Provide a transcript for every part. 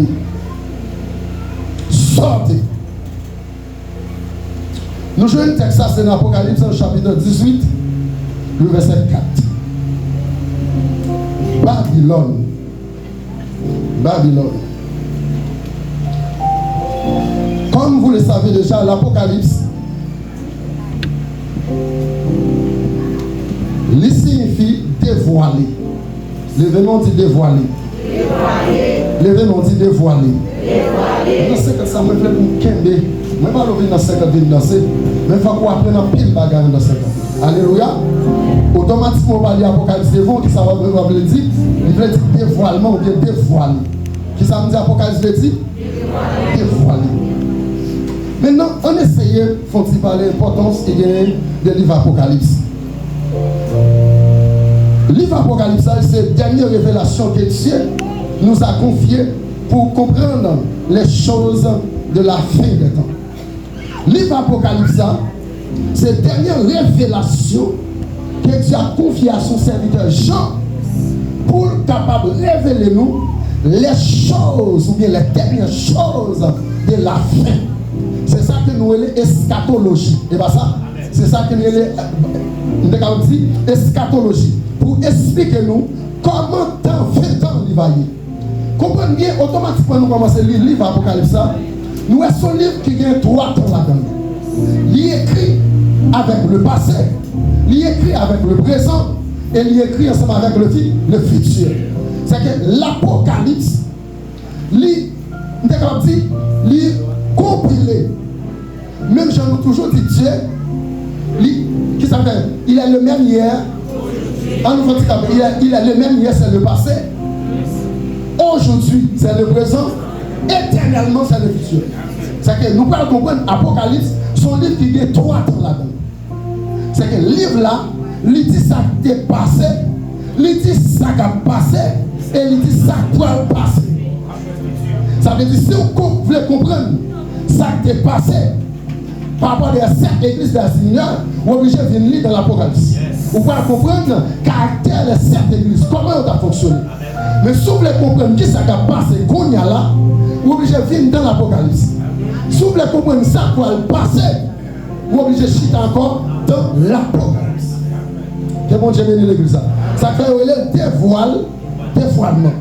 tomber. Sortez. Nous jouons un texte, ça c'est dans l'Apocalypse, chapitre 18, le verset 4. Babylone. Babylone. Comme vous le savez déjà, l'Apocalypse, il signifie dévoiler. L'événement dit dévoiler. L'événement dit dévoiler. Je sais que ça me fait pour Kembe. Je ne vais pas dans 50 ans danser, mais il faut qu'on apprenne à pile bagarre dans 50 ans. Alléluia. Automatiquement, on va dire Apocalypse, c'est bon, qui ça va dire, il veut dire dévoilement ou bien dévoiler. Qui ça veut dire Apocalypse veut dire dévoiler. Maintenant, on essaye de parler de l'importance qu'il y a de livre Apocalypse. Le livre Apocalypse, c'est la dernière révélation que Dieu nous a confiée pour comprendre les choses de la fin des temps. Le livre Apocalypse, c'est la dernière révélation que Dieu a confiée à son serviteur Jean pour capable de révéler nous les choses ou bien les dernières choses de la fin. C'est ça que nous appelons eschatologie. Et bien ça, c'est ça que nous appelons eschatologie. Pour expliquer nous comment dans 20 ans il va y. Comprenez bien, automatiquement nous commençons à lire le livre Apocalypse. Nous avons son livre qui a 3 temps là-dedans. Il est écrit avec le passé, il est écrit avec le présent et il est écrit ensemble avec le futur. C'est que l'Apocalypse, il est compilé. Même j'en ai toujours dit Dieu, qui s'appelle, il est le même hier. Il est le même hier, c'est le passé. Aujourd'hui, c'est le présent. Éternellement, c'est le futur. C'est que nous pouvons comprendre Apocalypse, son livre qui a 3 temps là-dedans. C'est que le livre là, il dit ça qui est passé, il dit ça qui a passé, et il dit ça qui va passer. Ça veut dire, si vous voulez comprendre ça qui est passé, par rapport à cette église de Seigneur, vous êtes obligé de venir lire dans l'Apocalypse. Vous pouvez comprendre le caractère de cette église, comment elle a fonctionné. Mais si vous voulez comprendre qui ça a passé, qu'on y a là, vous êtes obligé de venir dans l'Apocalypse. Si vous voulez comprendre ça qui va passer, vous êtes obligé de chuter encore dans l'Apocalypse. Que bon Dieu bénisse l'église. Ça fait le dévoilement.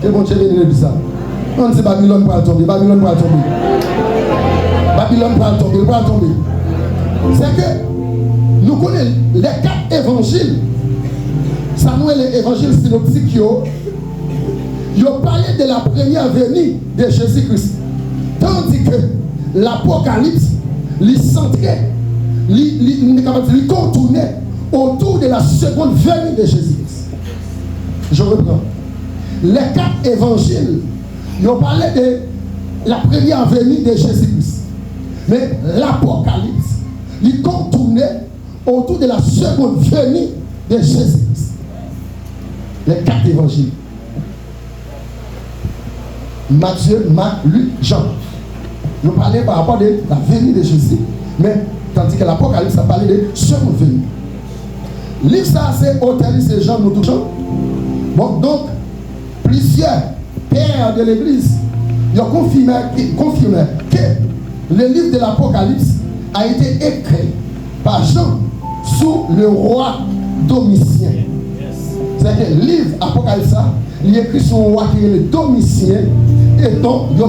Que bon Dieu bénisse l'église. On dit Babylone va tomber, Babylone va tomber. Babylone va tomber, va tomber. C'est que nous connaissons les 4 évangiles. Ça nous est l'évangile synoptique. Ils ont parlé de la première venue de Jésus-Christ. Tandis que l'Apocalypse, il centrait, il contournait autour de la seconde venue de Jésus-Christ. Je reprends. Les 4 évangiles, ils ont parlé de la première venue de Jésus-Christ. Mais l'Apocalypse, il contournait autour de la seconde venue de Jésus-Christ. Les 4 évangiles. Matthieu, Marc, Luc, Jean. Nous parlait par rapport à la venue de Jésus. Mais tandis que l'Apocalypse a parlé de seconde venue. Livre ça, c'est Hôtel, c'est Jean, nous touchons. Bon, donc, plusieurs pères de l'Église ils ont confirmé que le livre de l'Apocalypse a été écrit par Jean sous le roi Domitien. C'est-à-dire que le livre Apocalypse, il est écrit sur le roi qui est le Domitien. Et donc, il a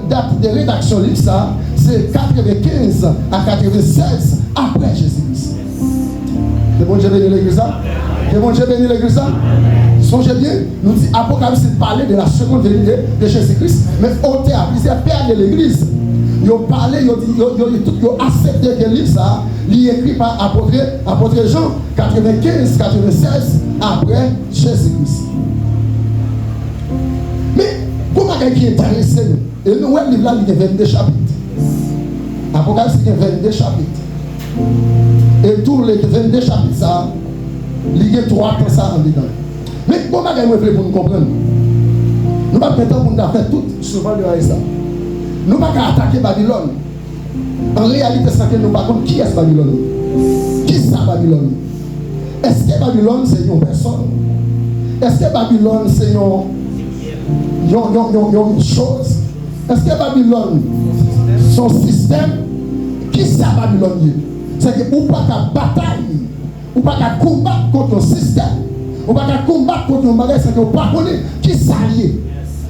date de rédaction de livre ça, c'est 95 à 96 après Jésus-Christ. C'est bon Dieu béni l'église. C'est bon Dieu béni l'église. Songez bien, nous dit Apocalypse parlait de la seconde venue de Jésus-Christ, mais au théâtre, plusieurs pères de l'église, ils ont parlé, ils ont accepté que le livre ça, il est écrit par apôtre Jean, 95, 96 après Jésus-Christ. Mais, pour quelqu'un qui est intéressé, et nous, le livre là, il y a 22 chapitres. Apocalypse, il y a 22 chapitres. Et tous les 22 chapitres, ça, il y a 3 temps ça en dedans. Mais comment vous voulez pour nous comprendre? Nous ne pouvons pas pour nous faire tout souvent de ça. Nous ne pouvons pas attaquer Babylone. En réalité, c'est que nous ne savons pas qui est Babylone. Qui est Babylone? Est-ce que Babylone c'est une personne? Est-ce que Babylone c'est il y a une chose. Est-ce que Babylone, son système, qui ça Babylone? C'est que ou pas qu'à bataille, ou pas qu'à combattre contre le système, ou pas qu'à combattre contre le bagage, c'est que vous ne pas connaître qui ça lié.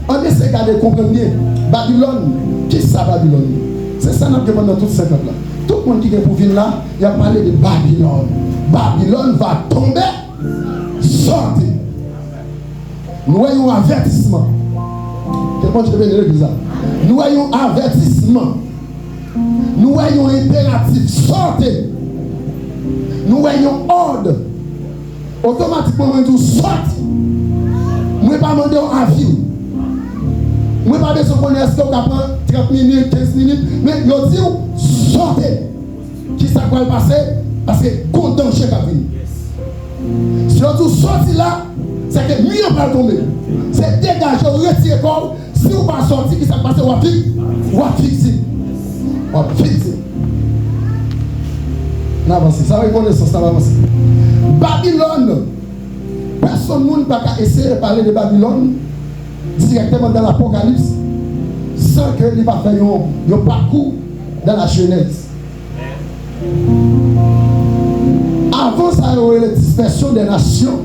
On essaie de comprendre bien. Babylone, qui ça Babylone? C'est ça notre demande dans tout ce peuple là. Tout le monde qui est pour venir là, il a parlé de Babylone. Babylone va tomber, sortir. Nous voyons un avertissement. Comment je vais l'église là? Nous voyons un avertissement. Nous voyons un impératif. Sortez. Nous voyons ordre. Automatiquement, nous sortons. Nous ne pas demander un avis. Nous ne pas besoin de connaître ce qu'on apprend 30 minutes, 15 minutes. Mais nous disons sortez. Qui ça va passer? Parce que quand danger va venir. Si on dit sorti là, c'est que mieux va tomber. C'est dégager, retirer corps. Si vous ne pas sortir, qui ça va passer? On va fixer. On va fixer. On avance. Ça va reconnaître ça va avancer. Babylone. Personne ne va pas essayer de parler de Babylone directement dans l'Apocalypse sans que il va faire un parcours dans la Genèse. Avant ça, il y aurait la dispersion des nations.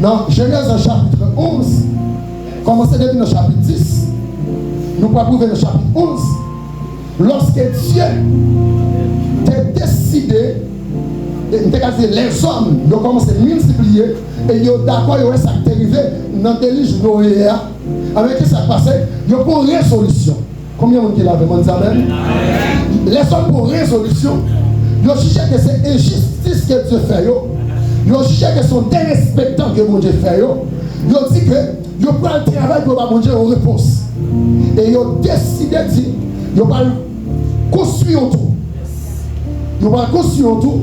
Dans Genèse chapitre 11, commencez depuis le chapitre 10, nous pouvons trouver le chapitre 11. Lorsque Dieu a décidé, les hommes ont commencé à multiplier et ils ont d'accord, ils ont ça qui est arrivé dans le déluge Noé. Avec qui ça passait, ils ont pour résolution. Combien de monde qui l'avait? Amen. Les hommes pour résolution, ils ont jugé que c'est injustice que Dieu fait. Ils ont jugé que c'est dérespectant que mon Dieu fait. Ils ont dit que ils ont pris le travail pour mon Dieu en réponse. Et ils ont décidé de dire, ils vont construire tout. Ils vont construire tout.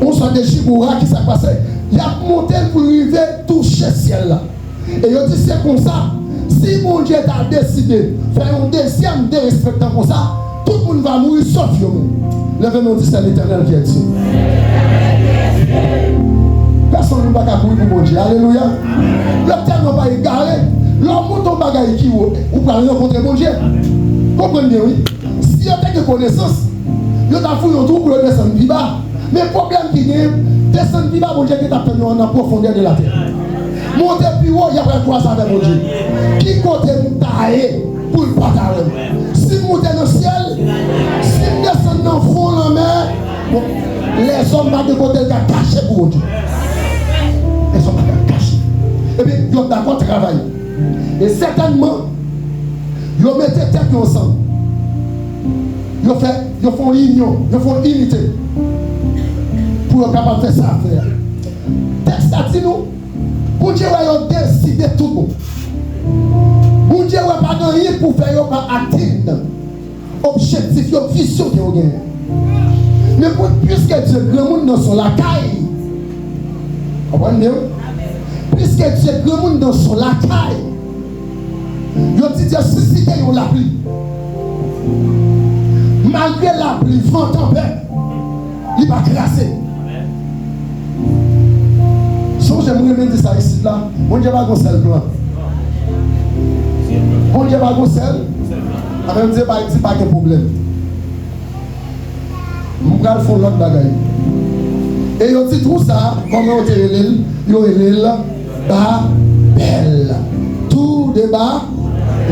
On s'en des Jiboura qui s'est passé. Il a monté pour arriver toucher le ciel là. Et il a dit c'est comme ça. Si mon Dieu a décidé de faire un deuxième dérespectant comme ça, tout le monde va mourir sauf vous. Levez-nous, dit c'est l'Éternel qui est Dieu. Personne ne va pas mourir pour mon Dieu. Alléluia. Le terme n'a pas égaré. L'homme monte en bagaille qui ou pas rencontrer mon Dieu. Comprenez, oui. Si vous avez des connaissances, vous avez fouillé un trou pour le descendre plus bas. Mais le problème qui est, descendre plus bas, mon Dieu qui est appelé en profondeur de la terre. Monter plus haut, il y a pas de quoi ça avec mon Dieu. Qui compte nous tailler pour le partager? Si vous montez dans le ciel, si vous descendez dans le fond de la mer, les hommes vont de côté cacher pour Dieu. Les hommes vont cacher. Et puis, ils ont d'accord travailler. Et certainement, ils ont mis tête ensemble. Ils font union, ils font unité pour être capable de faire ça à faire. Texte a dit nous, pour Dieu a décidé tout le monde. Pour Dieu n'a pas rien pour faire atteindre l'objectif, la vision que vous gagnez. Mais puisque Dieu grand monde dans son lacaille, comprenez? Puisque Dieu grand monde dans son lacaille, il dit Dieu suscité la pluie. Malgré la pluie, vent tempête, il va crasser. Si j'aimerais bien dire ça ici, là, mon Dieu va goncer le blanc. Mon Dieu va goncer, avec Dieu, pas de problème. Je vais faire l'autre bagaille. Et il dit tout ça, comment on dit l'île? Il y a l'île Babel. Tout débat,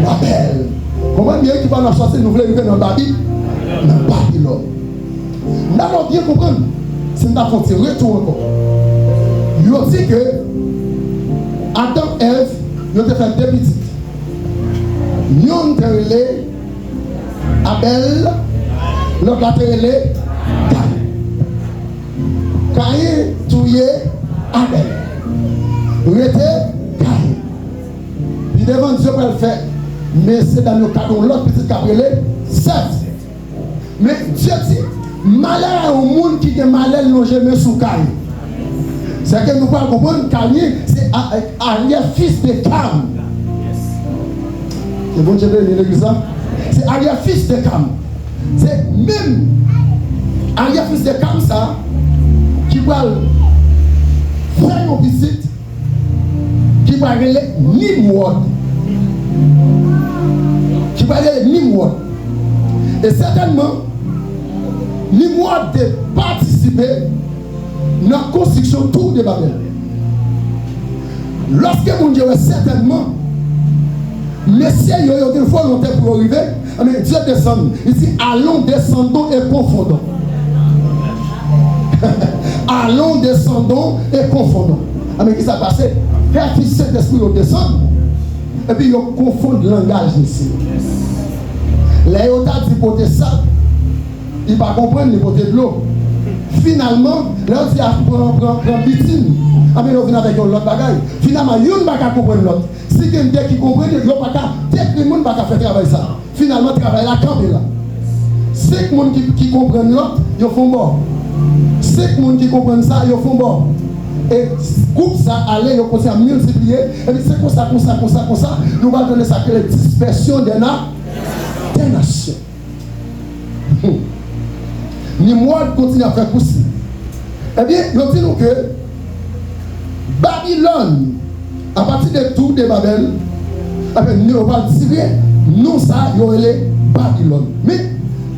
Babel. Comment bien qu'il va nous sortir, nous voulons vivre dans Babylone? Dans Babylone. Nous allons bien comprendre. C'est une affaire de retour encore. Il a dit que Adam et Ève, ils ont fait deux petites. Ils ont été Abel, l'autre a été Caïn. Caïn tué Abel. Il était Caïn. Puis devant Dieu pour le faire. Mais c'est dans le cadre de l'autre petite cabriolet, certes. Mais Dieu dit, malheur au monde qui est malheur, nous jamais sous Caïn. C'est que nous pouvons comprendre Caïn, c'est Ariel, fils de Cam. C'est bon, j'ai bien l'église là. C'est Ariel, fils de Cam. C'est même Ariel, fils de Cam, ça, qui va faire une visite, qui va aller Nimrod. Qui va aller Nimrod. Et certainement, Nimrod a participé dans la construction tour de Babel. Lorsque mon Dieu certainement, messieurs, il y a une volonté pour arriver, mais Dieu descend. Il dit, allons, descendons et confondons. Allons, descendons et confondons. Mais qu'est-ce qui s'est passé? Père, Fils, Saint-Esprit, ils descendent. Et puis ils confondent le langage ici. Les Yotas dit côté ça, ils ne comprennent pas le côté de l'eau. Finalement, là, ils prennent bitume. Mais ils viennent avec l'autre bagaille. Finalement, ils ne peuvent pas comprendre l'autre. Si quelqu'un qui comprend, ils ne peuvent pas faire travail ça. Finalement, travail la camp là. 5 personnes qui comprennent l'autre, ils font mort. 5 personnes qui comprennent ça, ils font mort. Et groupe ça, allez, ils commencent à multiplier. Et puis c'est comme ça, nous allons donner ça que la dispersion des nations. Nimrod continue à faire pousser. Eh bien, ils disent que Babylone, à partir de tout de Babel, nous va tirer, nous ça, il y aurait Babylone. Mais,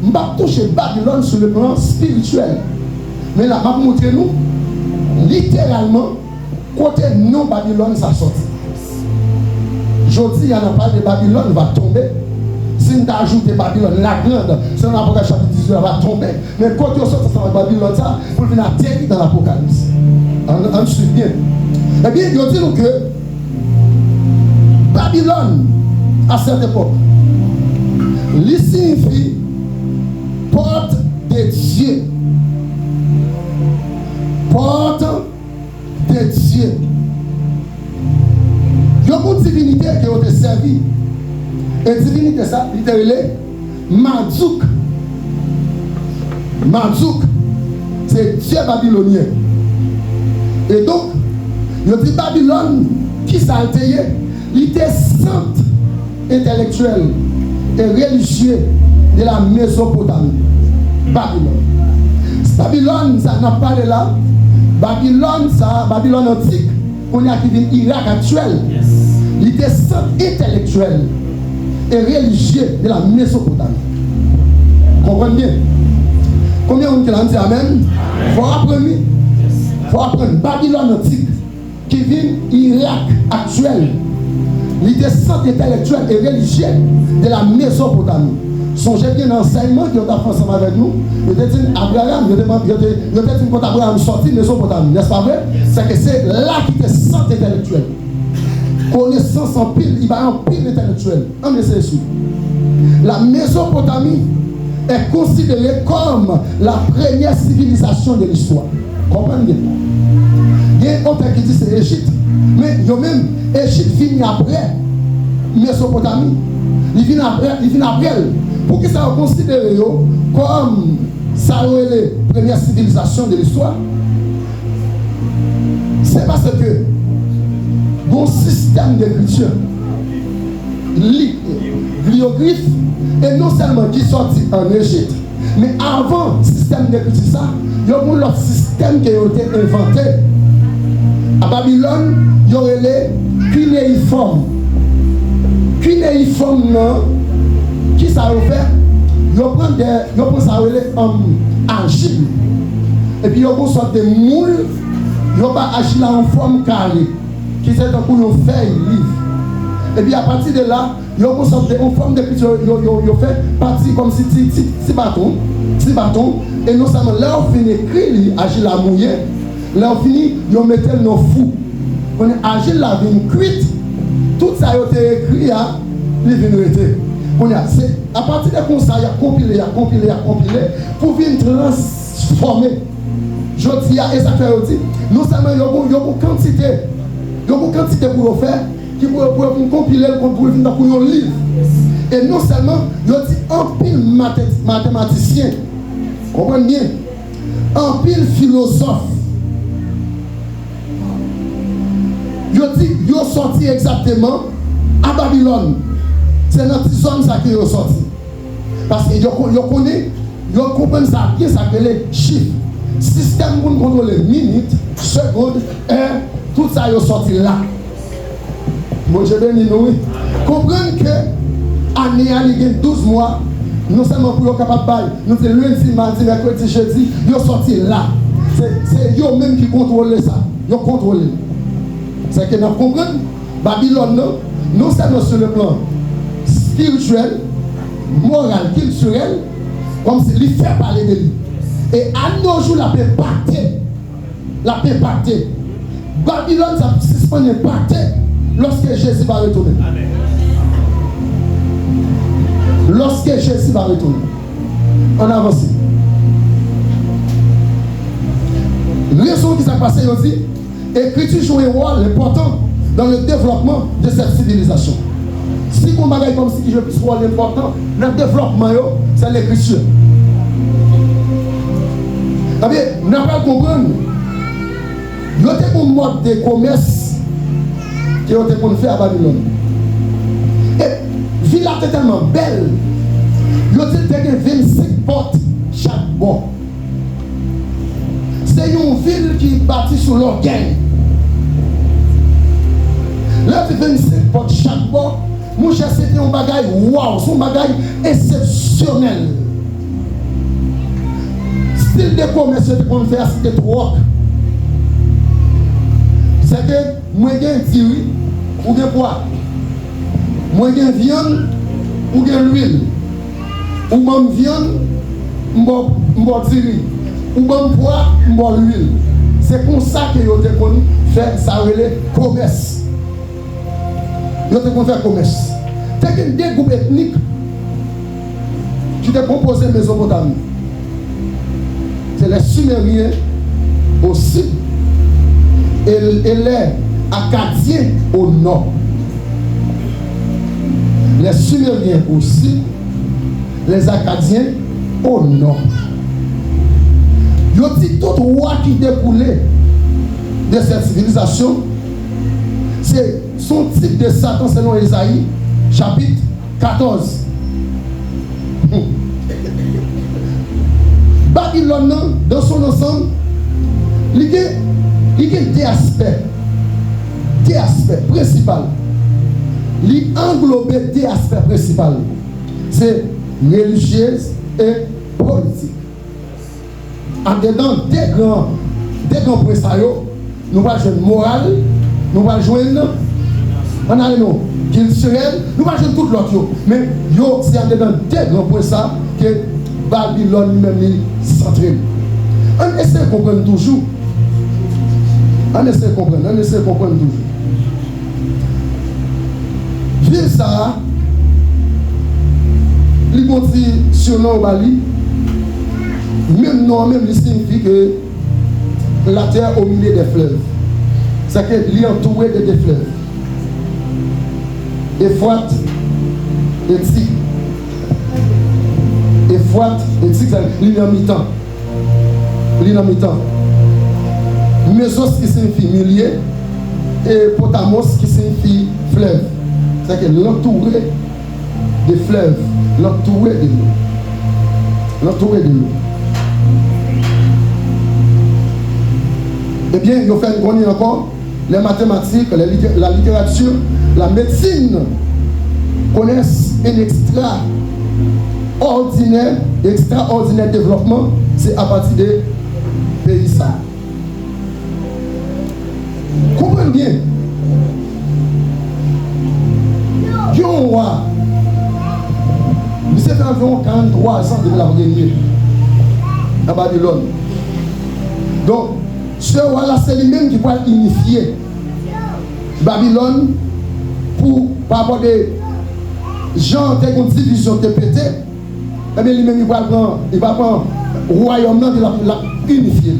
je ne vais pas toucher Babylone sur le plan spirituel. Mais là, je vais vous montrer nous, littéralement, côté non Babylone, ça sortit. Je dis, il y en a pas de Babylone, va tomber. Si nous ajoutons Babylone, la grande, c'est dans l'Apocalypse chapitre 18, elle va tomber. Mais quand on sort de Babylone, ça, pour venir atterrir dans l'Apocalypse. On suit bien. Eh bien, il dit que Babylone, à cette époque, il signifie porte de Dieu. Porte de Dieu. Il y a une divinité qui a été servie. Et divinité ça, il est Marduk. Marduk, c'est Dieu babylonien. Et donc, il dit Babylone, qui s'est altéré, il était sainte, intellectuel et religieux de la Mésopotamie. Babylone. Babylone, ça n'a pas de là. Babylone, ça, Babylone antique, on a qui vient Irak actuel. Yes. Il était saint intellectuel et religieux de la Mésopotamie. Comprenez bien? Combien on dit Amen? Il faut apprendre. Il faut apprendre. Babylone antique, qui vient Irak actuel. Il était saint intellectuel et religieux de la Mésopotamie. Songez bien l'enseignement qui ont fait ensemble avec nous. Il était dit Abraham, il était dit quand Abraham sorti de Mésopotamie, n'est-ce pas vrai? C'est que c'est là qu'il était saint intellectuel. Connaissance en pile, il va en pile intellectuel. On essaie ici. La Mésopotamie est considérée comme la première civilisation de l'histoire. Comprenez bien? Il y a un autre qui dit c'est Égypte. Mais il y a même Égypte finit après Mésopotamie. Il vient après elle. Pour que ça soit considéré comme ça la première civilisation de l'histoire, c'est parce que bon système d'écriture, l'hiéroglyphe, et non seulement qui sortit en Égypte, mais avant le système d'écriture, ça, il y a un autre système qui a été inventé. À Babylone, il y aurait les cunéiformes. Cunéiformes, qui ça va faire? Ils prennent ça argile. Et puis ils vont sortir des moules, ils vont agir en forme carrée, qui c'est pour nous faire livre. Et puis à partir de là, ils vont sortir en forme de petit, ils fait partie comme si petit bâton, et non seulement là on finit écrire, agir la mouillée, là on finit, ils mettent le nom fou. On agir la vie cuite, tout ça a été écrit à l'unité. C'est à partir de ça, il y a compilé pour venir transformer. Je dis à ça fait non seulement il y a une quantité pour le faire, qui pour compiler pour venir dans un livre. Et non seulement il y a un pile mathématicien, comprenez bien, un pile philosophe. Il a sorti exactement à Babylone. C'est notre zone ça qui est ressorti. Parce que vous comprenez ça bien, ça que les chiffres. Système pour contrôler minutes, secondes, heures, tout ça est sorti là. Bon, je bénis nous. Comprenez que l'année a 12 mois, non seulement pour être capable de bailler, nous sommes lundi, mardi, mercredi, jeudi, ils sont sortis là. C'est eux-mêmes qui contrôlent ça. Ils contrôlent. C'est que nous comprenons, Babylone, non seulement sur le plan spirituel, moral, culturel, comme si il fait parler de lui. Et à nos jours, la paix pactée. La paix pactée. Babylone, ça suspend pacté lorsque Jésus va retourner. Amen. Lorsque Jésus va retourner. On avance. Raison qui s'est passée aussi, l'écriture joue un rôle important dans le développement de cette civilisation. Si on bagaille comme si je puisse voir l'important dans le développement, c'est l'écriture. Nous n'avons pas compris. Nous avons un mode de commerce qui ont été fait à Babylone. Et la ville est tellement belle. Nous avons 25 portes chaque bord. C'est une ville qui est bâtie sur l'orgueil. Là, 25 portes chaque bord. Mon cher, c'était un bagage wow, c'est un bagage exceptionnel. Style de commerce qu'on fait, c'était trop. C'est que moi j'ai un tiri ou bien quoi? Moi j'ai viande ou bien l'huile. Ou même viande, m'bo tiri. Ou même poids, m'bo l'huile. C'est comme ça que vous avez connu faire ça relais commerce. Vous avez connu faire commerce. C'est que des groupes ethniques qui ont composé Mésopotamie. C'est les Sumériens au sud et les Acadiens au nord. Les Sumériens au sud, les Acadiens au nord. Il y a tout roi qui découlait de cette civilisation. C'est son type de Satan selon Ésaïe, chapitre 14. Babylone, dans son ensemble, il y a deux aspects. Deux aspects principaux. Il englobe deux aspects principaux. C'est religieux et politique. En dedans des grands points, nous allons jouer moral, nous allons jouer culturel, nous allons jouer tout l'autre. Mais c'est en dedans des grands points que Babylone lui-même centré. On essaie de comprendre toujours. On essaie de comprendre toujours. Ville ça, il continue sur le nom au Bali. Même nom, même il signifie que la terre au milieu des fleuves. C'est qu'il est entouré de des fleuves. Euphrate et Tigre. Euphrate et Tigre, c'est l'inamitant. L'inamitant. Mesos qui signifie millier et Potamos qui signifie fleuve. C'est que l'entouré des fleuves, l'entouré de l'eau. L'entouré de l'eau. Eh bien, il faut faire encore les mathématiques, la littérature, la médecine connaissent un extraordinaire développement, c'est à partir des pays ça. Comprenez bien. Dieu roi, il s'est fait environ 43 ans de la gagner à Babylone. Donc, ce roi-là, c'est lui-même qui va unifier Babylone pour par rapport des gens qui ont une division de pété. Eh bien, lui-même, il va prendre le royaume de la unifier.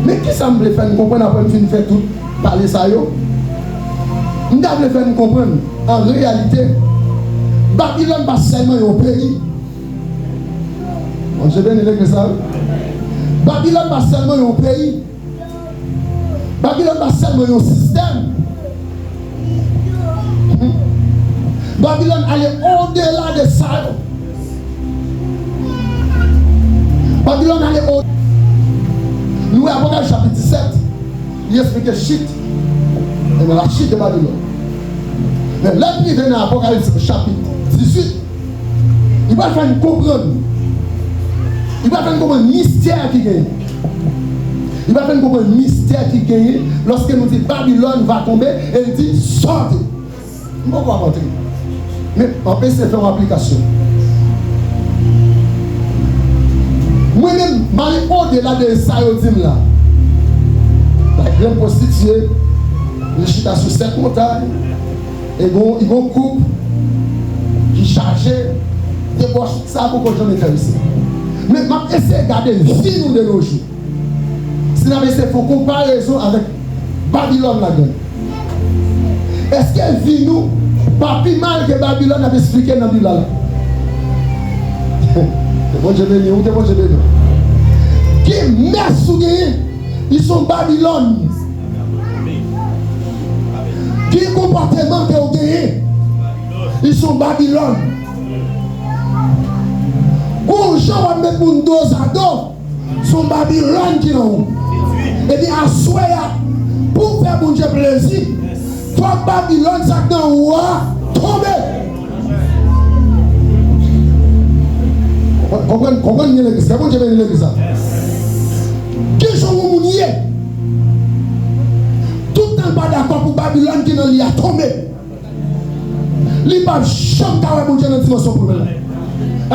Mais qui ça me fait faire nous comprendre après nous faire tout parler ça yo? Nous devons faire nous comprendre en réalité Babylone pas seulement un pays. On se bien que ça. Babylone pas seulement un pays. Babylone pas seulement un système. Babylone allait au-delà de ça. Babylone allait au-delà. Nous avons chapitre 17, il explique chute. Et dans la chute de Babylone. Mais là, il vient dans l'Apocalypse chapitre 18. Il va faire comprendre. Il va faire comprendre le mystère qui gagne. Il va faire comprendre le mystère qui gagne lorsque nous disons Babylone va tomber et il dit sortez. Je ne vais pas rentrer. Mais en fait, c'est faire une application. Moi-même, au-delà de ça, je dis là. La grande prostituée, les chita sur 7 montagnes, et ils ont une coupe qui chargeait des poches, ça pour que j'en ai fait ici. Mais je vais essayer de garder vie nous de nos jours. Si nous avons fait une comparaison avec Babylone là-dedans. Est-ce qu'elle vit nous pas plus mal que Babylone avait expliqué dans la Bible là? Bon Dieu béni, où est bon Dieu béni? Qui messe ou gagné? Ils sont Babylone. Qui comportement que vous gagnez? Ils sont Babylone. Bon, gens va mettre une dose à dos. Sont Babylone qui ont. Et bien, à souhait, pour faire bon Dieu plaisir, il faut que Babylone, ça dans le tomber. Comprenez l'église, c'est bon Dieu béni l'église. Qui sont vous mouniez? Tout le temps pas d'accord pour Babylone qui n'a pas tombé. Il n'y a pas jamais d'avoir bon Dieu dans la dimension pour là.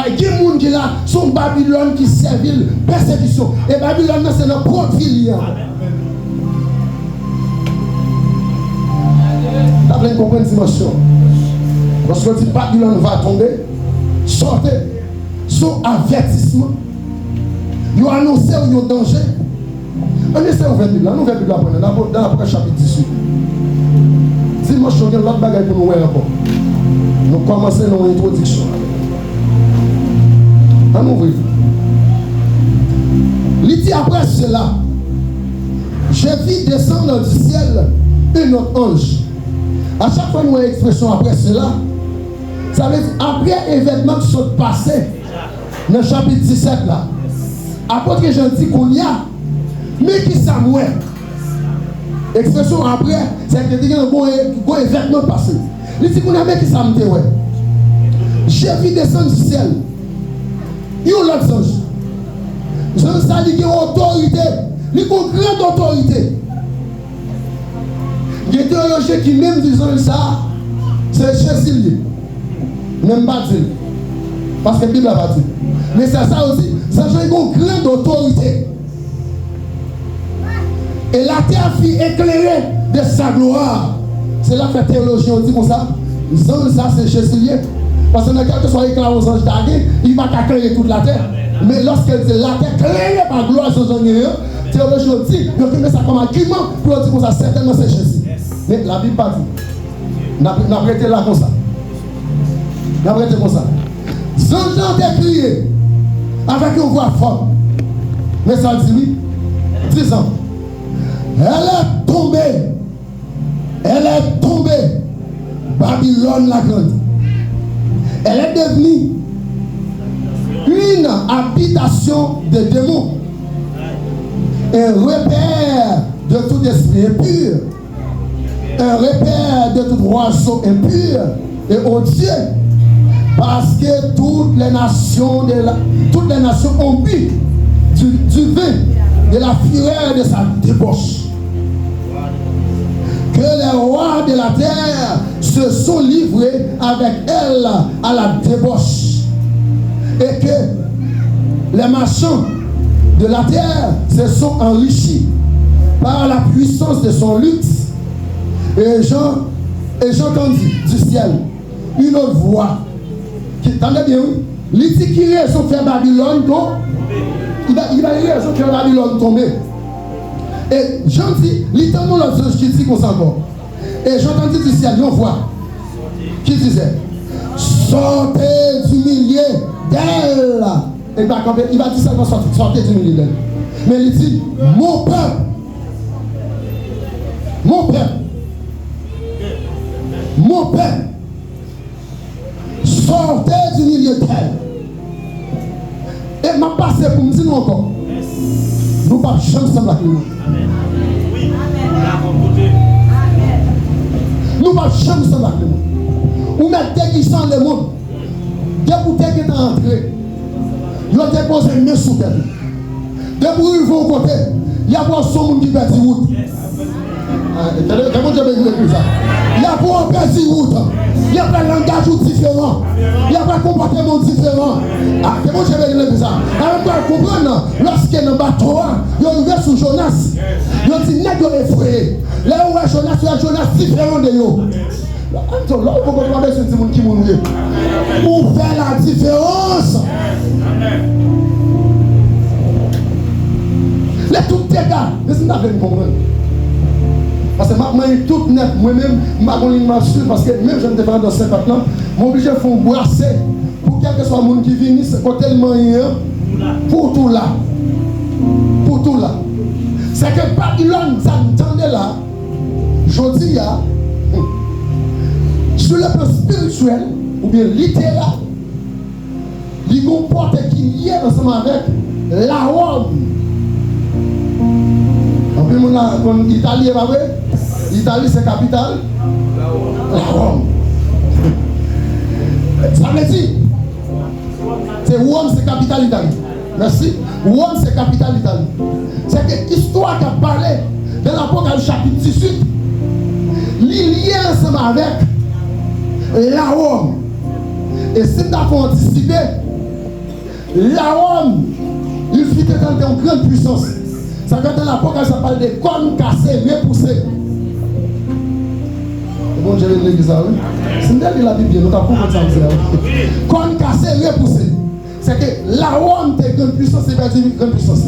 Il y a des gens qui là sont Babylone qui servent persécution. Et Babylone c'est notre propre ville. Vous avez compris la dimension. Lorsque dit Babylone va tomber, sortez. Son avertissement. Ils ont annoncé un danger. On essaie d'ouvrir la Bible. On ouvre la Bible dans l'Apocalypse chapitre 18. Dimanche, on a l'autre bagaille pour nous voir encore. Nous commençons dans l'introduction. On ouvre. Il dit après cela, je vis descendre du ciel un autre ange. À chaque fois, nous avons l'expression après cela. Ça veut dire après événement qui sont passés. Dans le chapitre 17 là, apôtre que j'en dis qu'on y a, mais qui Samuel, expression après, c'est que il y a un bon événement passé. Il dit qu'on a mais qui Samuel, ouais. J'ai vu descendre du ciel. Il y a l'autre ange. Jean ça dit qu'il y a une autorité, il y a une grande autorité. Il y a des théologiens qui même disent ça, c'est Jésus. Même pas dire. Parce que la Bible a pas dit. Mais c'est ça aussi. Ça a une grande autorité. Et la terre fut éclairée de sa gloire. C'est là que les théologiens ont dit comme ça. Ça c'est Jésus. Parce que quel que soit éclairé aux anges d'Agé, il va éclairer toute la terre. Mais lorsqu'elle dit la terre éclairée par gloire aux anges, les théologiens ont dit, ils ont mis ça comme argument pour dire comme ça, certainement c'est Jésus. Mais la Bible pas dit. N'a prêté là comme ça. N'a prêté comme ça. Jean a crié avec une voix forte. Mais ça dit oui. 10 ans. Elle est tombée. Elle est tombée. Babylone la grande. Elle est devenue une habitation de démons. Un repère de tout esprit impur. Un repère de tout oiseau impur et odieux. Parce que toutes les nations ont bu du vin de la fureur de sa débauche. Que les rois de la terre se sont livrés avec elle à la débauche. Et que les marchands de la terre se sont enrichis par la puissance de son luxe. Et j'entendis du ciel une autre voix. Attendez bien, oui. Il dit qu'il a raison de faire Babylone tomber. Il a raison de faire Babylone tomber. Et j'en dis, littéralement l'autre ange qui dit qu'on s'en va. Et j'entendis du ciel une voix qui disait, sortez du milieu d'elle. Et il va dire seulement sortez du milieu d'elle. Mais il dit, mon peuple, mon peuple, mon peuple, sortez du milieu d'elle. Et m'a passé pour me dire encore. Nous ne pouvons pas jamais avec nous. Nous ne pouvons pas jamais avec nous. déposer main sous terre. Depuis qu'ils vont côté, il y a pas son monde qui perd la route. Comment je vais dire ça? Il y a pas un perd la route. Il y a pas un langage différent. Il y a pas un comportement différent. Comment je vais dire ça? Alors, vous comprenez, lorsqu'il y a un bateau, il y a ouvert sur Jonas. Il y a dit, n'est-ce pas effrayé. Là où Jonas, il y a Jonas différent de eux. Là, vous comprenez ce monde qui mourit. Pour faire la différence. Les tout dégâts, laissez-moi comprendre. Parce que moi, tout net, moi-même, je suis parce que même je ne défends dans 50 ans, je suis obligé de faire brasser pour quel que soit le monde qui vient, c'est tellement pour tout là. Pour tout là. C'est que Babylone, ça entendait là, je dis, sur le plan spirituel, ou bien littéraire, il comporte qui est ensemble avec la Rome. En plus, l'Italie est pas vrai? L'Italie, c'est capitale? La Rome. Ça veut dire, c'est Rome, c'est capitale Italie. Merci. Rome, c'est capitale Italie. C'est que l'histoire qui a parlé dans l'Apocalypse chapitre 18, lié ensemble avec la Rome. Et si tu as anticipé, la Rome, il fit dans une grande puissance. Ça quand dans l'Apocalypse, ça parle de cornes cassées, repoussées. Bon, j'ai lu l'église là, oui. C'est une la Bible, nous avons compris ça. Cornes cassées, repoussées. C'est que la Rome est grande puissance, c'est pas une grande puissance.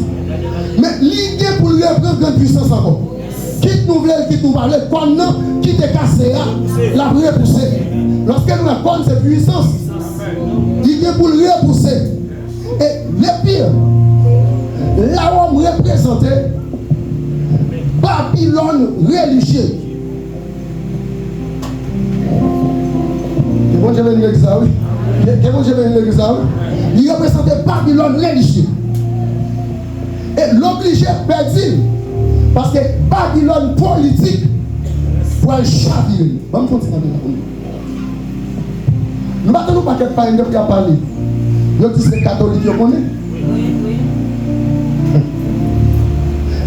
Mais l'idée pour lui prendre grande puissance encore. Quitte nous voulons, quitte nous parler, cornes qui te cassé, la repoussée. Lorsque nous avons cornes, c'est puissance. L'idée pour lui repousser. Et le pire, la Rome représentait Babylone religieuse. Comment je vais dire ça, oui? Comment je vais dire ça, oui? Il représentait Babylone religieuse. Et l'obligé perdu. Parce que Babylone politique pour le chavirer. Vamos continuer. Nous ne pouvons pas parler de parler. Nous disons que les catholiques le connaissent.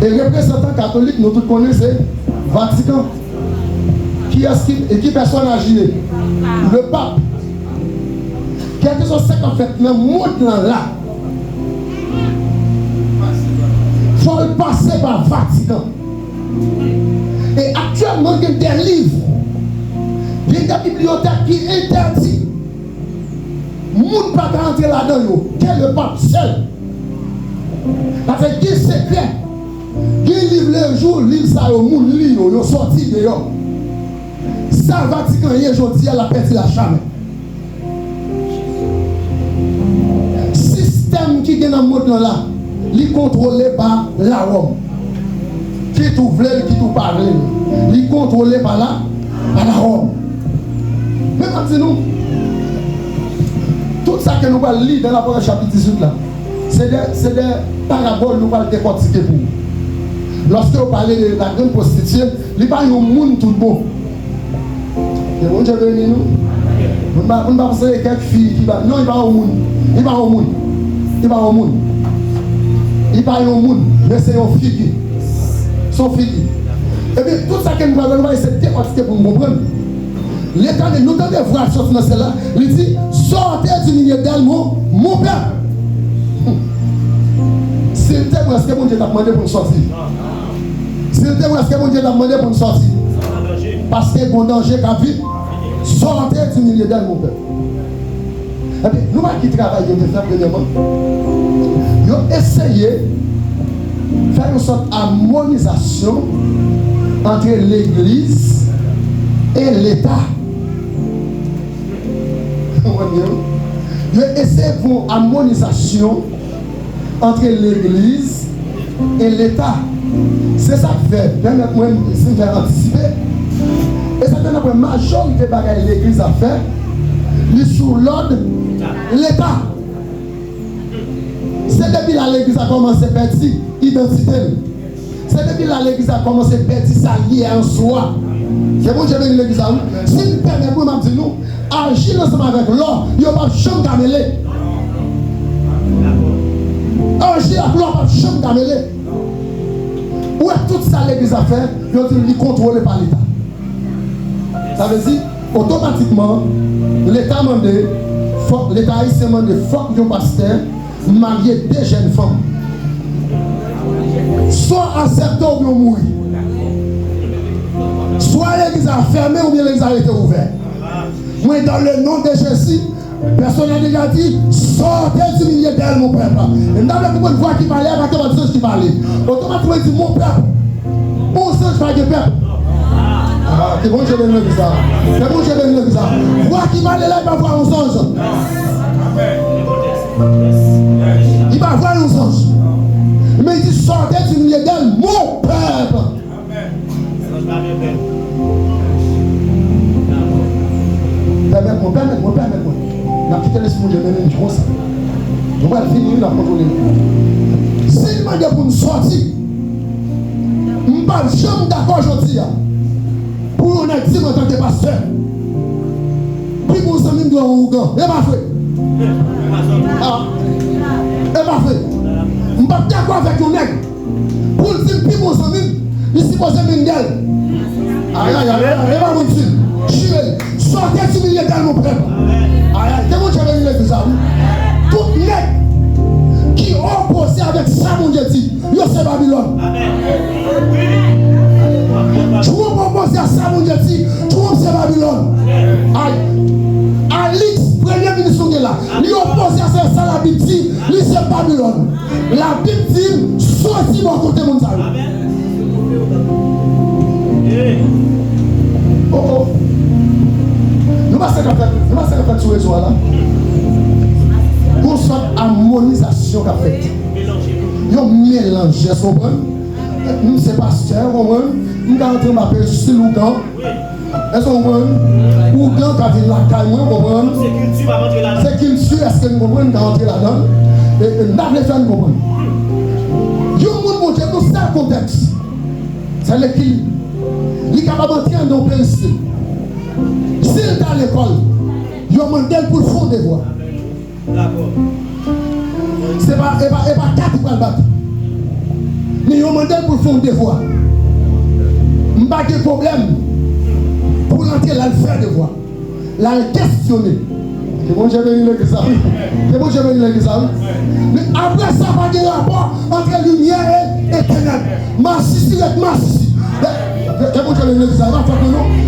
Et les représentants catholiques, nous tous connaissons, Vatican. Qui personne agit? Le pape. Quelque chose c'est qu'en fait, le monde là, il faut le passer par Vatican. Et actuellement, il y a des livres, il y a des bibliothèques qui interdisent. Le monde ne peut pas rentrer là-dedans, quel le pape seul. Parce que qui secret, qui livre le jour, livre ça au monde, livre, ils sont sortis dehors. Ça, Vatican, aujourd'hui, elle a perdu la jamais. Système qui est dans le monde là, il est contrôlé par la Rome. Qui tout voulait, qui tout parlait. Il est contrôlé par la Rome. Mais maintenant, tout ça que nous allons lire dans l'Apocalypse chapitre 18 là, c'est des paraboles que nous allons décortiquer pour vous. Lorsque vous parlez de la grande prostituée, il n'y a pas un monde tout bon. Et bon, je vais venir nous. Vous ne pouvez pas penser quelques filles qui va. Non, il va au monde. Il va au monde. Il va au monde. Il va au monde. Mais c'est un fille. Son fille. Et bien, tout ça que nous allons essayer de décortiquer pour nous comprendre. L'État de nous donne voir sortir dans celle-là. Il dit sortez du milieu d'elle, mon père. S'il te plaît, est-ce que mon Dieu t'a demandé pour nous sortir? S'il te plaît, est-ce que mon Dieu t'a demandé pour nous sortir? Parce que bon danger qu'a vu, sortez du milieu d'elle, mon père. Et bien, nous qui travaillons de faire premièrement, nous avons essayé de faire une sorte d'harmonisation entre l'Église et l'État. Nous avons essayé de faire une harmonisation entre l'Église et l'État. C'est ça qui fait, moi, si je vais anticiper, et ça fait la majorité de l'Église à faire, il sous l'ordre de l'État. C'est depuis là l'Église a commencé à perdre l'identité. C'est depuis là l'Église a commencé à perdre sa liée en soi. C'est bon, je vais l'église à vous. Si vous permettez, moi, je dis nous, agir ensemble avec l'or, il n'y a pas de chambre d'amélé. Ange à gloire pas chambre caméler. Où est tout ça l'église a fait, il est contrôlé par l'État. Ça veut dire, automatiquement, l'État mande, l'État haïtien mande, faut que le pasteur marier des jeunes femmes. Soit accepté ou bien mourir. Soit l'église a fermé ou bien l'église a été ouverte. Moi, dans le nom de Jésus, personne n'a déjà dit sortez du milieu d'elle, mon peuple. Et dans le monde, voix qui parlait, avec un ange qui parlait. Automatiquement, il dit mon peuple. Mon ange pas de peuple. Ah, c'est bon, je vais le ça. C'est bon, je vais le ça. Voix qui parlait là, il va voir un ange. Il va voir un ange. Mais il dit sortez du milieu d'elle, mon peuple. Permettez-moi. N'a quitté l'esprit de même du ça. On va finir la contrôler. S'il m'a dit pour nous sortir, je ne suis pas jamais d'accord aujourd'hui. Pour nous dire en tant que pasteur. Puis pour nous dire en Ougan. Et pas fait. Et pas fait. Je ne suis pas d'accord avec nos nègres. Pour nous dire puis pour nous dire, il s'y pose un Mingel. Aïe, et pas vous dire. Sortez du milieu dans mon peuple. C'est bon, j'avais une lettre ça. Tout net qui opposé avec ça, mon Dieu dit, c'est Babylone. Tout le monde opposé à ça, mon Dieu dit, tout le monde c'est Babylone. Alix, premier ministre de là, lui opposé à ça, la Bible dit, lui c'est Babylone. La Bible dit, sorti mon côté, mon Dieu. Oh. Nous allons faire sur les réseaux là. Pour cette harmonisation qu'a fait. Nous mélange, est-ce qu'on comprend? Nous sommes pasteurs, nous allons m'appeler style Ougan. Est-ce qu'on comprend? Ougan qui a dit la caille, nous comprenons? C'est culture, est-ce que nous comprenons? Nous allons entrer là-dedans. Et nous allons faire nous comprendre. Nous allons montrer tout ça le contexte. C'est l'équilibre. Il est capable de tenir nos principes. S'il est à l'école, il y a un modèle pour le fond des voix. D'accord. C'est pas 4 qui va le battre. Mais il y a un modèle pour le fond des voix. Je n'ai pas de problème pour l'entrer là, le faire des voix. Là, le questionner. C'est bon, j'ai venu le ça. C'est bon, j'ai venu le ça. Mais après ça, pas de rapport entre lumière et ténèbres. Massissi et massissi. C'est bon, j'ai venu le ça.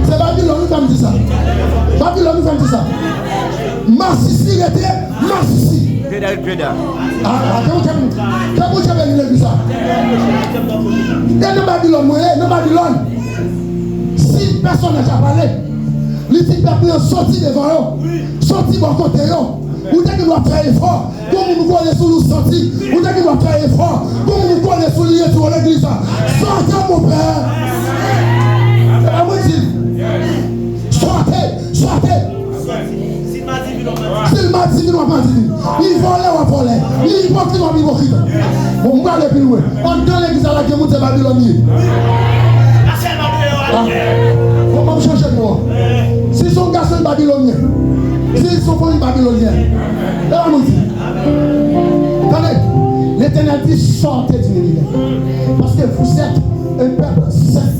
C'est Babylone qui va me dire ça. Babylone qui va me dire ça. Massissi était massissi. C'est bon, j'ai venu le ça. Et dans Babylone, si personne n'a déjà parlé, les petits peuples sont sortis devant eux, sortis de côté eux. Vous dites qu'il doit faire effort, comme nous connaissons sous nous sortir. Vous dites qu'il doit faire effort, comme nous connaissons liés sur l'église. Sortez mon père. C'est pas moi dire. Sortez. S'il m'a dit, il m'a dit. Il volait ou volait. Il hypocrite ou hypocrite. Bon, on va aller plus loin. On donne l'église à la guerre, c'est Babylone. Comment changer de moi? S'ils sont garçons babyloniens, s'ils sont pas babyloniens, attendez, l'Éternel dit sortez du milieu. Parce que vous êtes un peuple saint,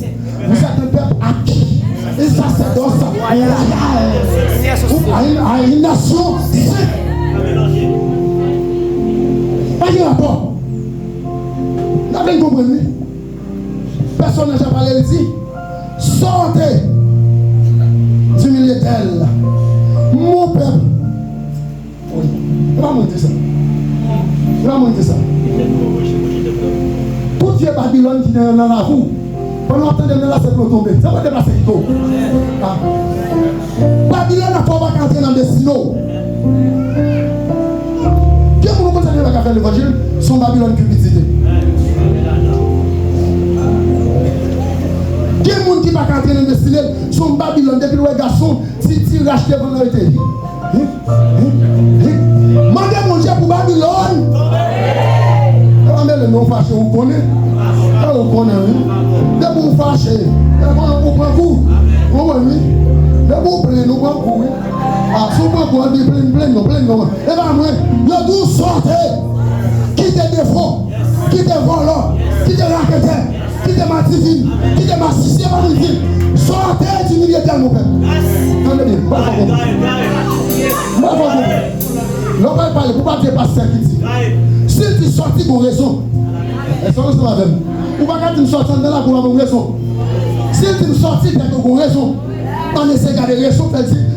vous êtes un peuple acquis. Et ça, c'est dans ça. À une nation sainte. Pas de rapport. Vous avez compris? Personne n'a jamais parlé de ça. Sortez du milieu d'elle. Mon peuple. Oui. Comment dire ça? Tout Dieu Babylone qui est dans la roue. Pendant longtemps, là, c'est pour tomber. Ça va déplacer le dos. Babylone n'a pas entrer dans le destino. Qui est-ce que vous continuez à faire l'évangile? Son Babylone publicité. Qui est-ce qui va entrer dans le destiné? Son Babylone, depuis le garçon, si tu rachètes devant la été. Mandez mon Dieu pour Babylone. Mais le nom fâché, vous connaissez? Vous connaissez? De vous fâcher. Vous prenez vous. Vous voyez? De vous prenez, nous prenons vous. Ah, si vous prenez, plein. Et bien, moi, le vous sortez. Quittez te défaut, qui te volant, qui te raqueteur, qui te mativine, qui te massicien, sortez du milieu de mon père. Attendez bien, l'on va parler, pour pas dire pasteur qui dit. Si tu sortis pour raison, et ça nous va même. Ou pas quand tu sortis dans la pour avoir raison. Si tu sortis pour raison, on essaie de garder raison,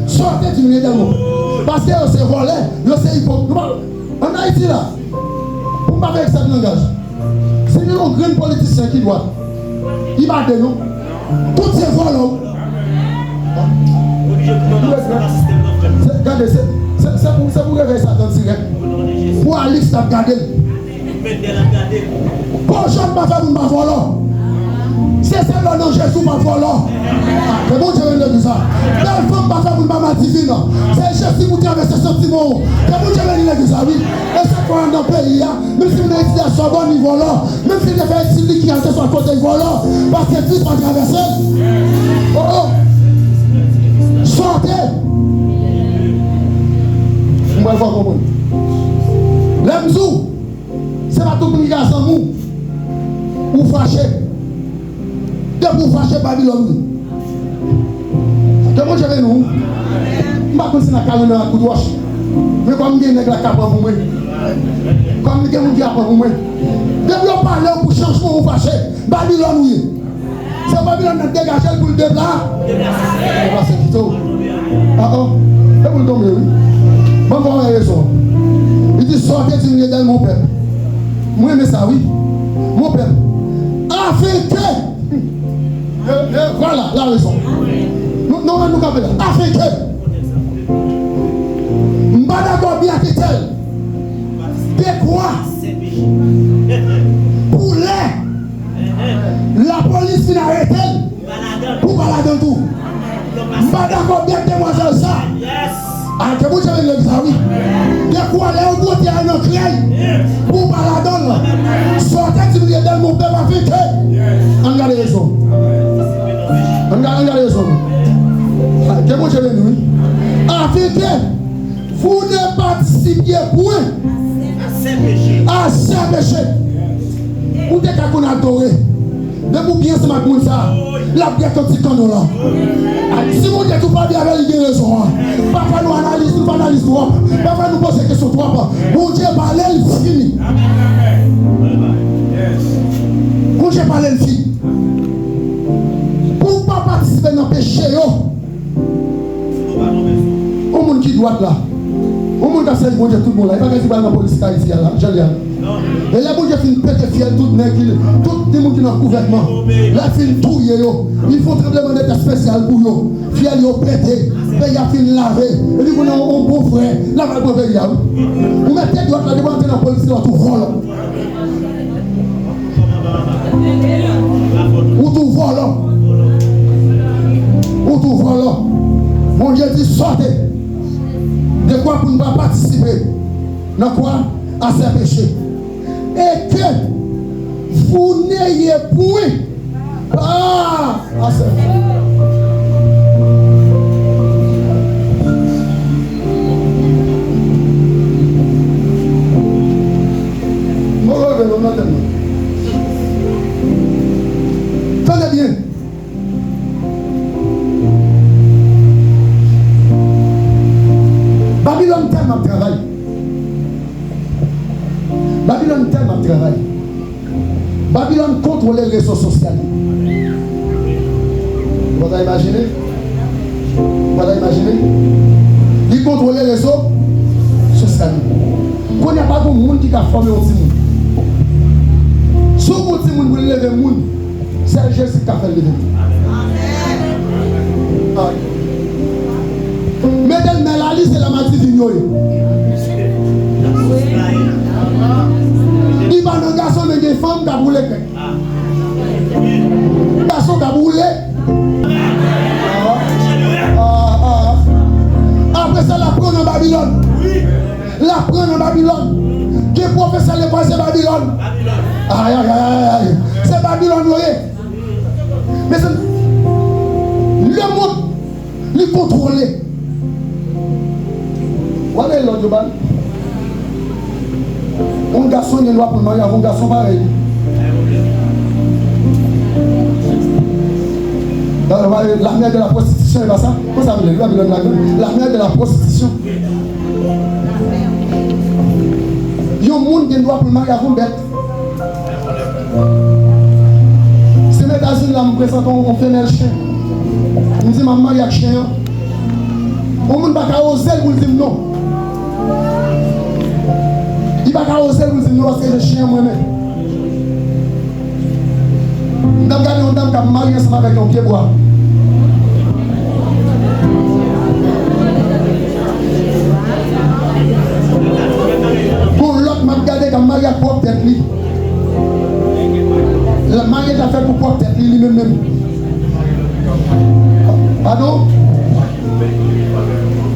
sortez du milieu de mon père. Parce que c'est volé, c'est hypocrite. En Haïti là, pour ne pas avec ce langage, c'est un grand politicien qui doit. Il va dire non. Tout ces volants. Regardez, c'est pour réveiller ça dans le direct. Pour Alix, t'as regardé. Pour Jean, ma femme, ma volant. C'est ça le nom Jésus, ma volant. C'est bon, je vais dire ça. Belle femme, ma femme, ma divine. C'est Jésus qui traverse ce sentiment. C'est bon, je vais dire ça, oui. Et ça, quand on est dans le pays, même si vous avez dit à son bon niveau là, même si vous avez dit qui a été sur le côté volant, parce que Christ va traverser. Oh, sortez. Vous pouvez voir comment. L'emzou, c'est pas tout le monde qui a son mou. Ou fâché. De vous fâcher Babylone. Comment je vais nous? Je ne sais pas si je un coup de wash. Mais comme je suis la capa pour moi. Comme je suis la pour moi. Depuis qu'on parle pour changement, vous fâchez. Babylone, oui. C'est Babylone qui a dégagé pour le débat. C'est tout. Ah oh. C'est pour le tomber, oui. Bon, on va raison. Il dit sortez du milieu de mon peuple. Moi, mais ça, oui. Mon peuple. Africain. Voilà la raison. Nous allons appeler Africain. Mbadako bien qui tel. De quoi? Pour la police vient arrêter. Pour balader tout. Mbadako bien demoiselle ça. Ah, que vous avez le ça oui. De quoi les au bout de un clé. Pour balader. Sortez du milieu de mon peuple africain. On garde raison. Regardez raison. Que bon je vais nous. Africain, vous ne participiez point à ces péchés. Vous êtes qu'à qu'on adore. De vous bien ce matin ça. La bien comme si qu'on là. Si vous êtes tout pas bien avec les raisons. Papa nous analyse, nous analyse toi. Papa nous pose des questions toi. Bon Dieu parle il fini. Bon Dieu parle il fini. Pour ne pas participer dans le péché, au monde qui doit là, au monde qui a fait bon Dieu tout le monde là, il n'y a pas de dans la police ici là, Jean-Lian. Et là, bon Dieu fait péter fiel tout le monde qui est dans le gouvernement. Là, il fait tout, il faut tremblement d'état spécial pour eux. Fiel, ils pété, pays a fait laver. Et puis, on a un bon frère, là, on va le pays. Vous mettez droite là, devant dans la police, là, tout volant. Ou tout volant. Ou tout volant. Mon Dieu dit sortez. De quoi pour ne pas participer? Dans quoi? À ces péchés. Et que vous n'ayez point à ces péchés. Tenez bien. Babylone t'aime à travail. Babylone t'aime à travail. Babylone contrôle les réseaux sociaux. Vous avez imaginé? Vous avez imaginé? Il contrôle les réseaux sociaux. Quand il n'y a pas de monde qui a formé un petit monde. Si vous avez un petit monde, vous levez le monde. C'est Jésus qui a fait le lever. Mettez la liste de la magie d'ignorer. Il va dans le garçon de des femmes qui a brûlé. Garçon qui a brûlé. Après ça, la prendre en Babylone. La prendre en Babylone. Qui est professeur de quoi c'est Babylone? Aïe, aïe, aïe, aïe. C'est Babylone, vous voyez. Mais le monde, il contrôle. Voilà l'autre bal. On garçon, il doit pour marier avec un garçon pareil. La mère de la prostitution, c'est pas ça? Comment ça veut dire? La mère de la prostitution. Il y a un monde qui doit pour marier avec un bête. C'est mes États-Unis là, me présente un femelle chien. Je me dis, maman, il y a un chien. On ne peut pas oser pour dire non. Il ne peut pas oser pour dire non parce que le chien moi-même. Je regarde une dame qui a marié ensemble avec un pied bois. Pour l'autre, je regarde qui a marié avec propre tête. Le mariage a fait pour propre tête lui-même. Pardon?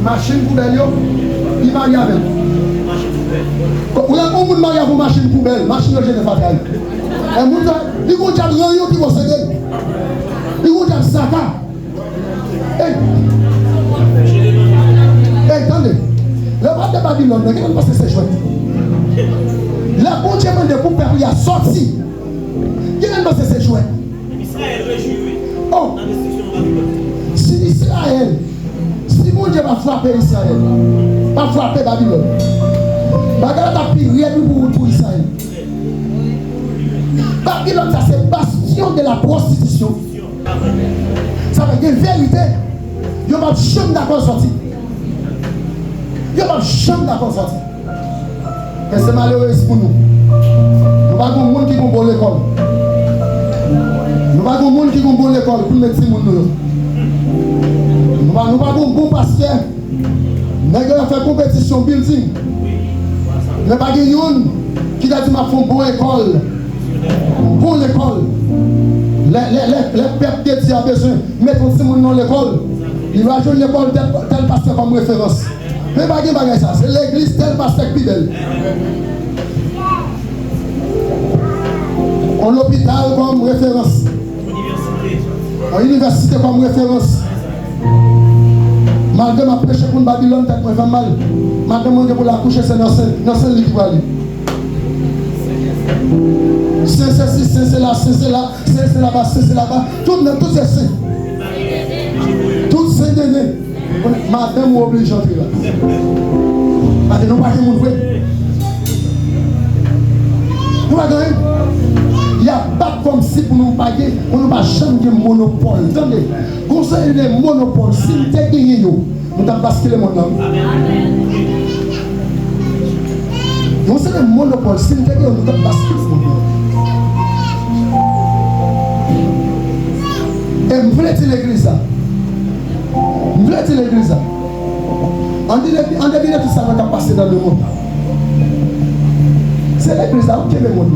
Machine poubelle, il marie avec. Vous avez un monde marié avec machine poubelle, machine de génération. Et vous avez dit que rien qui va se gagner. Il vous a saka. Hey, attendez. Le roi de Babylone, qu'est-ce qui passe c'est chouette? La bonne Dieu de pour père, il a sorti. Qu'est-ce qui passe c'est chouette? Israël réjouit. Oh, si Israël, si mon Dieu va frapper Israël, va frapper Babylone, Babylone a pris rien pour Israël. Babylone, ça c'est bastion de la prostitution. Ça veut dire vérité. Il n'y a pas de chambre d'accord sorti. Il n'y a pas de chambre d'accord sorti. Et c'est malheureux pour nous. Nous n'avons pas de monde qui va à l'école. Nous n'avons pas de monde qui va à l'école pour mettre ces gens. Nous n'avons pas de bon pasteur. Nous avons fait compétition building. Nous n'avons pas de gens qui a dit ma font bonne école. Pour l'école, les peuples qui ont besoin de mettre ces gens dans l'école, ils vont jouer l'école tel pasteur comme référence. Mais pas de bagage ça, c'est l'église tel pasteur qui belle. En l'hôpital comme référence. En université comme référence. Malgré ma prêche pour Babylone, tête moi fait mal. Malgré moi pour la coucher, c'est dans ce lit qui va aller. C'est ceci, c'est là, c'est là, c'est là-bas, c'est là-bas. Tout c'est saint. Tout c'est donné. Madame ou oblige d'entrer là. Parce que nous pas de monde vrai. Nous pas gagner. Il n'y a pas comme si pour nous payer, on ne va pas changer de monopole. Attendez, conseil les monopoles, si nous avons gagné, nous avons basculé le monde. Nous avons le monopole, si nous avons gagné, nous avons basculé le monde. Et vous voulez dire l'église ça? Vous voulez dire l'église ça? On devine tout ça qui a passé dans le monde. C'est l'église ça qui est le monde.